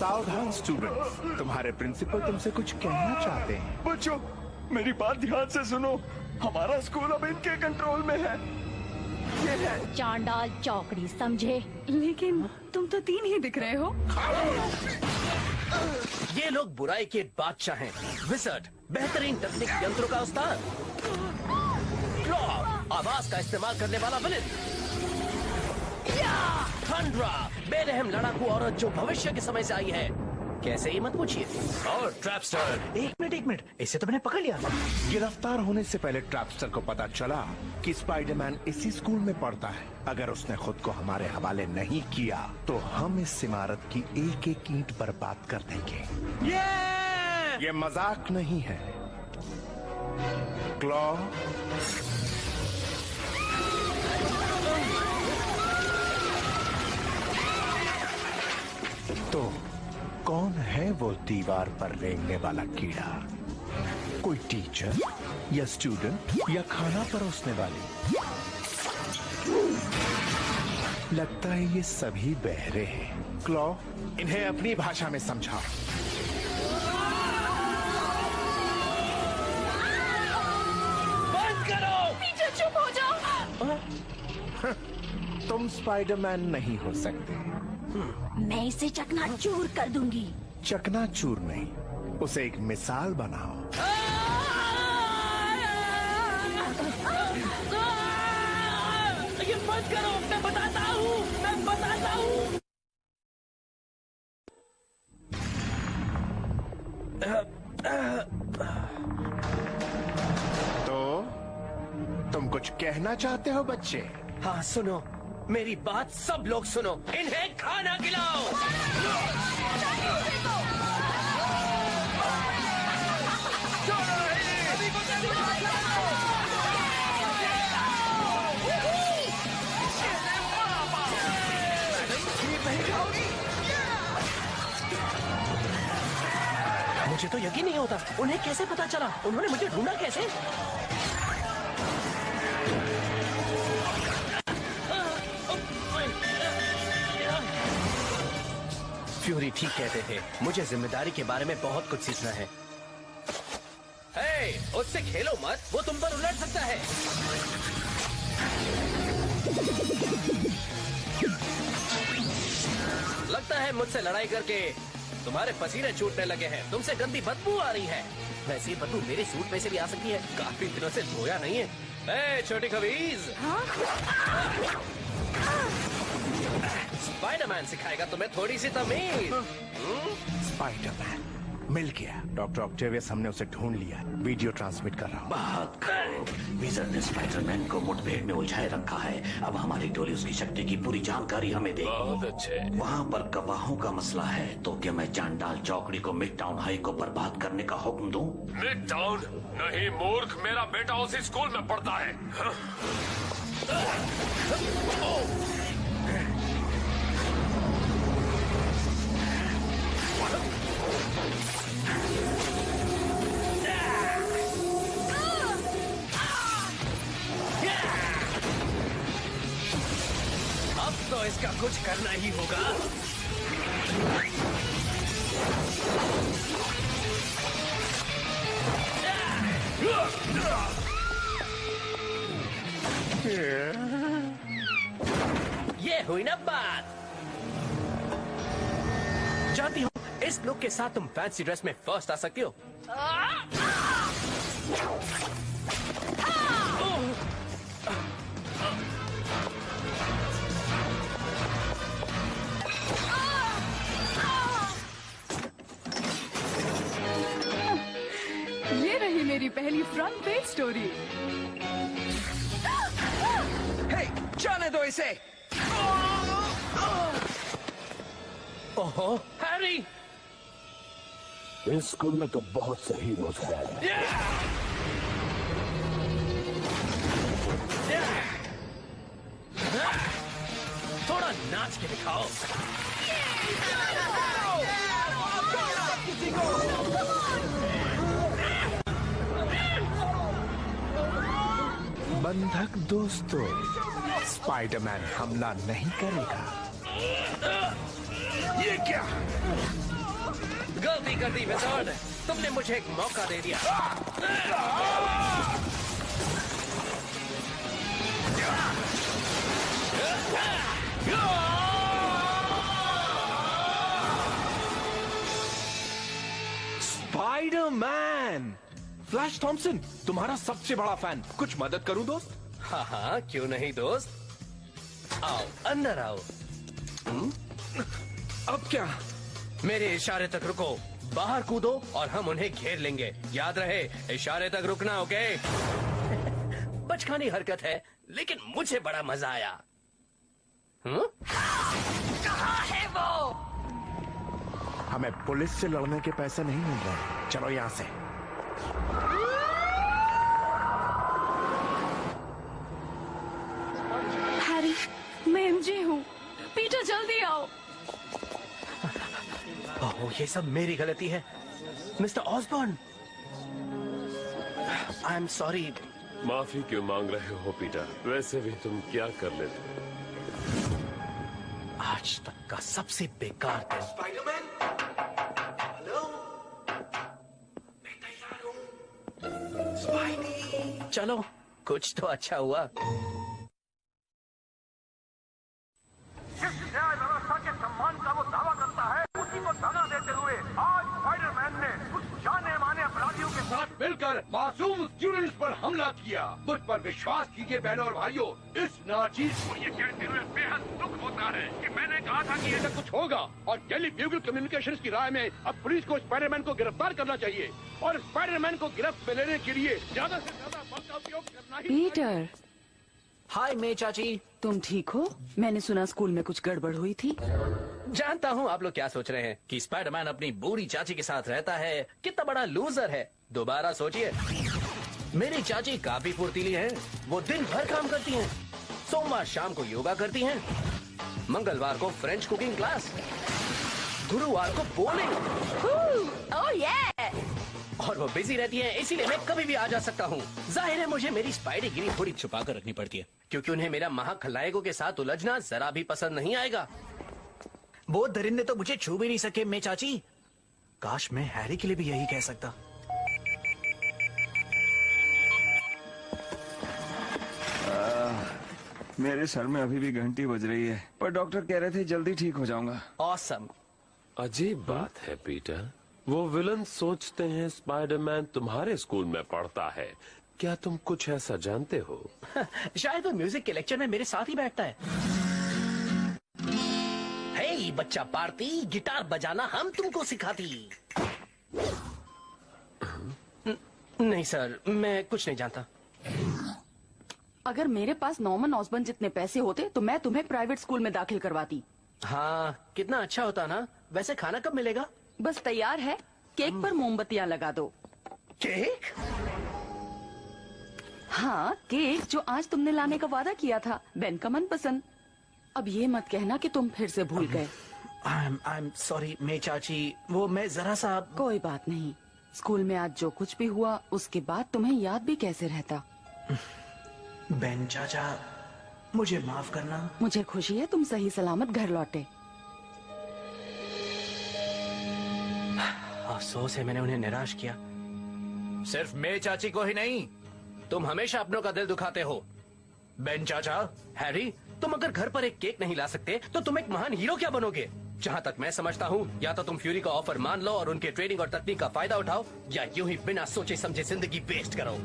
सावधान स्टूडेंट्स, तुम्हारे प्रिंसिपल तुमसे कुछ कहना चाहते हैं। बच्चों, मेरी बात ध्यान से सुनो। हमारा स्कूल अब इनके कंट्रोल में है। ये है चांडाल चौकड़ी, समझे? लेकिन तुम तो 3 ही दिख रहे हो। ये लोग बुराई के बादशाह हैं, विज़र्ड, बेहतरीन तकनीक यंत्रों का उस्ताद, क्लॉ, आवाज का इस्तेमाल करने वाला विलेन, थंडरा, बेरहम लड़ाकू औरत जो भविष्य के समय से आई है। कैसे ही मत पूछिए। और ट्रैपस्टर। एक मिनट, इसे तो मैंने पकड़ लिया। गिरफ्तार होने से पहले ट्रैपस्टर को पता चला कि स्पाइडरमैन इसी स्कूल में पढ़ता है। अगर उसने खुद को हमारे हवाले नहीं किया तो हम इस इमारत की एक एक ईंट बर्बाद कर देंगे। ये मजाक नहीं है। क्लॉ, तो कौन है वो दीवार पर रेंगने वाला कीड़ा? कोई टीचर या स्टूडेंट या खाना परोसने वाली? लगता है ये सभी बहरे हैं। क्लॉ, इन्हें अपनी भाषा में समझाओ। बंद करो। पीटर, चुप हो जाओ। तुम स्पाइडरमैन नहीं हो सकते। मैं इसे चकनाचूर कर दूंगी। चकनाचूर नहीं, उसे एक मिसाल बनाओ। ये बंद करो, मैं बताता हूँ। तो तुम कुछ कहना चाहते हो बच्चे? हाँ सुनो, मेरी बात सब लोग सुनो। इन्हें खाना खिलाओ। मुझे तो यकीन नहीं होता, उन्हें कैसे पता चला? उन्होंने मुझे ढूंढा कैसे? फ्यूरी ठीक कहते थे, मुझे जिम्मेदारी के बारे में बहुत कुछ सीखना है। हे, उससे खेलो मत, वो तुम पर उलट सकता है। लगता है मुझसे लड़ाई करके तुम्हारे पसीने छूटने लगे हैं। तुमसे गंदी बदबू आ रही है। वैसे ये बदबू मेरे सूट में से भी आ सकती है। काफी दिनों से धोया नहीं है। ए, छोटी खबीज। स्पाइडरमैन सिखाएगा तुम्हें थोड़ी सी तमीज। स्पाइडरमैन मिल गया। डॉक्टर ऑक्टेवियस, हमने उसे ढूंढ लिया। वीडियो ट्रांसमिट कर रहा हूँ। बात करो। विज़र्ड ने स्पाइडरमैन को मुठभेड़ में उलझाए रखा है। अब हमारी टोली उसकी शक्ति की पूरी जानकारी हमें देगी। बहुत अच्छे। वहाँ पर गवाहों का मसला है, तो क्या मैं चांडाल चौकड़ी को मिडटाउन हाई को बर्बाद करने का हुक्म दूं? मिडटाउन नहीं मूर्ख, मेरा बेटा उसी स्कूल में पढ़ता है। अब तो इसका कुछ करना ही होगा। ये हुई ना बात। जानती हूँ, इस लुक के साथ तुम फैंसी ड्रेस में फर्स्ट आ सकती हो। ये रही मेरी पहली फ्रंट पेज स्टोरी। हे, जाने दो इसे। ओहो, हैरी! इस स्कूल में तो बहुत से हीरोज हैं। थोड़ा नाच के दिखाओ। बंधक दोस्तों, स्पाइडरमैन हमला नहीं करेगा। ये क्या? गलती कर दी विज़ार्ड, तुमने मुझे एक मौका दे दिया। स्पाइडरमैन! फ्लैश थॉम्सन, तुम्हारा सबसे बड़ा फैन। कुछ मदद करूं दोस्त? हाँ हाँ, क्यों नहीं दोस्त। आओ अंदर आओ। अब क्या? मेरे इशारे तक रुको, बाहर कूदो और हम उन्हें घेर लेंगे। याद रहे, इशारे तक रुकना, ओके? बचकानी हरकत है, लेकिन मुझे बड़ा मजा आया। कहाँ है वो? हमें पुलिस से लड़ने के पैसे नहीं मिल रहे। चलो यहाँ से। हैरी, मैं एमजे हूँ। पीटर जल्दी आओ। ओह, ये सब मेरी गलती है। Mister Osborne, I am sorry. माफी क्यों मांग रहे हो पीटर? वैसे भी तुम क्या कर लेते? आज तक का सबसे बेकार दिन। स्पाइडरमैन, हेलो, मैं तैयार हूँ। स्पाइडी, चलो, कुछ तो अच्छा हुआ। जिस न्याय व्यवस्था के सम्मान का वो दावा करता है, उसी को दगा देते हुए आज स्पाइडरमैन ने उस जाने माने अपराधियों के साथ मिलकर मासूम स्टूडेंट्स पर हमला किया। मुझ पर विश्वास कीजिए बहनों और भाइयों, इस नाचीज को ये कहते हुए बेहद दुख होता है कि मैंने कहा था कि ऐसा कुछ होगा। और डेली ब्यूगल कम्युनिकेशंस की राय में अब पुलिस को स्पाइडरमैन को गिरफ्तार करना चाहिए और स्पाइडरमैन को गिरफ्त में लेने के लिए ज्यादा से ज्यादा बल का उपयोग करना ही। पीटर, हाय मे चाची। तुम ठीक हो? मैंने सुना स्कूल में कुछ गड़बड़ हुई थी। जानता हूँ आप लोग क्या सोच रहे हैं कि स्पाइडरमैन अपनी बूढ़ी चाची के साथ रहता है, कितना बड़ा लूजर है। दोबारा सोचिए, मेरी चाची काफी फुर्तीली है। वो दिन भर काम करती हैं। सोमवार शाम को योगा करती हैं, मंगलवार को फ्रेंच कुकिंग क्लास, गुरुवार को बोलिंग। ओह ये! और वो बिजी रहती है, इसीलिए मैं कभी भी आ जा सकता हूँ। जाहिर है मुझे मेरी स्पाइडी गिरी थोड़ी छुपा कर रखनी पड़ती है, क्योंकि उन्हें मेरा महाखलनायकों के साथ उलझना जरा भी पसंद नहीं आएगा। वो दरिंदे तो मुझे छू भी नहीं सके मैं चाची। काश मैं हैरी के लिए भी यही कह सकता। मेरे सर में अभी भी घंटी बज रही है, पर डॉक्टर कह रहे थे जल्दी ठीक हो जाऊंगा। ऑसम। अजीब बात है पीटर, वो विलन सोचते हैं स्पाइडरमैन तुम्हारे स्कूल में पढ़ता है। क्या तुम कुछ ऐसा जानते हो? शायद वो म्यूजिक के लेक्चर में मेरे साथ ही बैठता है। हे बच्चा पार्टी, गिटार बजाना हम तुमको सिखाती। नहीं सर, मैं कुछ नहीं जानता। अगर मेरे पास नॉर्मन ऑसबर्न जितने पैसे होते तो मैं तुम्हें प्राइवेट स्कूल में दाखिल करवाती। हाँ, कितना अच्छा होता ना। वैसे खाना कब मिलेगा? बस तैयार है, केक पर मोमबत्तियां लगा दो। केक? हाँ, केक जो आज तुमने लाने का वादा किया था, बेन का मनपसंद। अब ये मत कहना कि तुम फिर से भूल गए। आई एम सॉरी मे चाची, वो मैं जरा सा। कोई बात नहीं, स्कूल में आज जो कुछ भी हुआ उसके बाद तुम्हें याद भी कैसे रहता। बेन चाचा, मुझे माफ करना। मुझे खुशी है तुम सही सलामत घर लौटे। अफसोस है मैंने उन्हें निराश किया। सिर्फ मैं चाची को ही नहीं, तुम हमेशा अपनों का दिल दुखाते हो। बेन चाचा, हैरी, तुम अगर घर पर एक केक नहीं ला सकते तो तुम एक महान हीरो क्या बनोगे? जहाँ तक मैं समझता हूँ, या तो तुम फ्यूरी का ऑफर मान लो और उनके ट्रेनिंग और तकनीक का फायदा उठाओ, या यूं ही बिना सोचे समझे जिंदगी वेस्ट करो।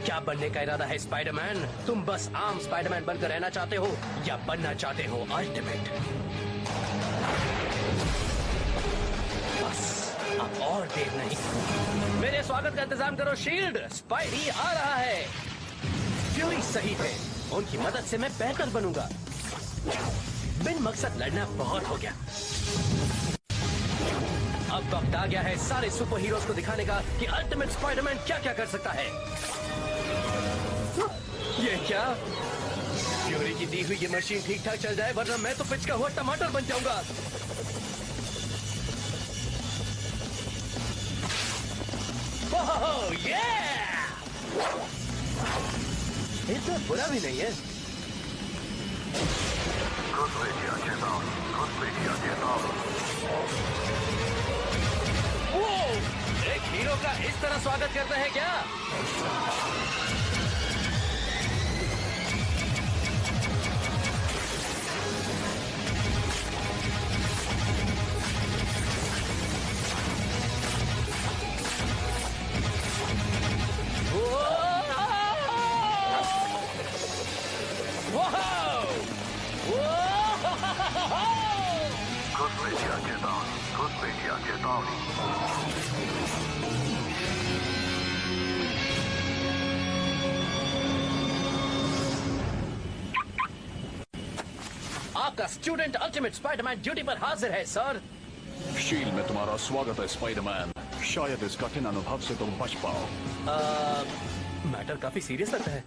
क्या बनने का इरादा है स्पाइडरमैन? तुम बस आम स्पाइडरमैन बनकर रहना चाहते हो या बनना चाहते हो अल्टीमेट? बस अब और देर नहीं, मेरे स्वागत का इंतजाम करो। शील्ड, स्पाइडी आ रहा है। फ्यूरी सही थे, उनकी मदद से मैं बेहतर बनूंगा। बिन मकसद लड़ना बहुत हो गया। अब वक्त आ गया है सारे सुपर हीरोज को दिखाने का कि अल्टीमेट स्पाइडरमैन क्या क्या कर सकता है। ये क्या? फ्यूरी की दी हुई ये मशीन ठीक ठाक चल जाए, वरना मैं तो पिचका हुआ टमाटर बन जाऊंगा। ओह ये इतना बुरा भी नहीं है। वो एक हीरो का इस तरह स्वागत करते हैं क्या? घुसपैठिया चेतावनी, घुसपैठिया चेतावनी। आपका स्टूडेंट अल्टीमेट स्पाइडरमैन ड्यूटी पर हाजिर है सर। शील्ड में तुम्हारा स्वागत है स्पाइडरमैन। शायद इस कठिन अनुभव से तुम बच पाओ। मैटर काफी सीरियस लगता है।